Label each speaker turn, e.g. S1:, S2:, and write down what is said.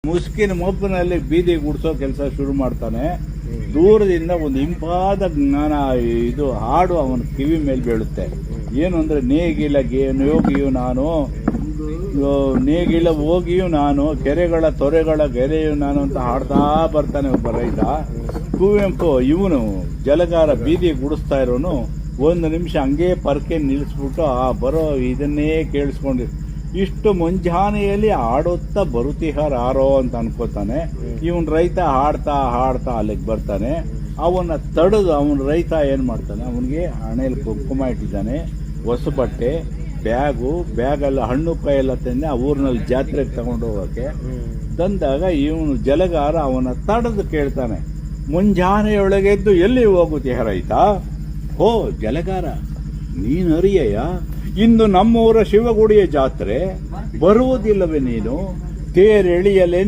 S1: ಮುಸ್ಕಿನ ಮೊಬ್ಬನಲ್ಲಿ ಬೀದಿ ಗುಡಿಸೋ ಕೆಲಸ ಶುರು ಮಾಡ್ತಾನೆ. ದೂರದಿಂದ ಒಂದು ಇಂಪಾದ ಜ್ಞಾನ ಇದು ಹಾಡು ಅವನ ಕಿವಿ ಮೇಲೆ ಬೀಳುತ್ತೆ. ಏನು ಅಂದ್ರೆ ನೇಗಿಲ ಯೋಗಿಯು ನಾನು, ನೇಗಿಲ ಹೋಗಿಯು ನಾನು, ಕೆರೆಗಳ ತೊರೆಗಳ ಗೆರೆಯು ನಾನು ಅಂತ ಹಾಡ್ತಾ ಬರ್ತಾನೆ ಒಬ್ಬ ರೈತ. ಕುವೆಂಪು ಇವನು ಜಲಗಾರ ಬೀದಿ ಗುಡಿಸ್ತಾ ಇರೋನು ಒಂದು ನಿಮಿಷ ಹಂಗೆ ಪರ್ಕೆ ನಿಲ್ಲಿಸ್ಬಿಟ್ಟು ಆ ಬರೋ ಇದನ್ನೇ ಕೇಳಿಸ್ಕೊಂಡಿರ್. ಇಷ್ಟು ಮುಂಜಾನೆಯಲ್ಲಿ ಆಡುತ್ತಾ ಬರುತ್ತಿಹಾರೋ ಅಂತ ಅನ್ಕೋತಾನೆ. ಇವನ್ ರೈತ ಹಾಡ್ತಾ ಅಲ್ಲಿಗೆ ಬರ್ತಾನೆ. ಅವನ್ನ ತಡೆದು ಅವನ ರೈತ ಏನ್ ಮಾಡ್ತಾನೆ, ಅವನಿಗೆ ಹಣೆಯಲ್ಲಿ ಕುಂಕುಮ ಇಟ್ಟಿದ್ದಾನೆ, ಹೊಸ ಬಟ್ಟೆ, ಬ್ಯಾಗಲ್ಲಿ ಹಣ್ಣು ಕಾಯೆಲ್ಲ ತಂದೆ ಆ ಊರಿನಲ್ಲಿ ಜಾತ್ರೆಗೆ ತಗೊಂಡು ಹೋಗಕ್ಕೆ ತಂದಾಗ ಇವನು ಜಲಗಾರ ಅವನ ತಡೆದು ಕೇಳ್ತಾನೆ, ಮುಂಜಾನೆಯೊಳಗೆದ್ದು ಎಲ್ಲಿ ಹೋಗುತ್ತೀಯ ರೈತ? ಹೋ ಜಲಗಾರ, ನೀನು ಅರಿಯಯ್ಯ, ಇಂದು ನಮ್ಮೂರ ಶಿವಗುಡಿಯ ಜಾತ್ರೆ, ಬರುವುದಿಲ್ಲವೇ ನೀನು? ತೇರೆಳಿಯಲೆ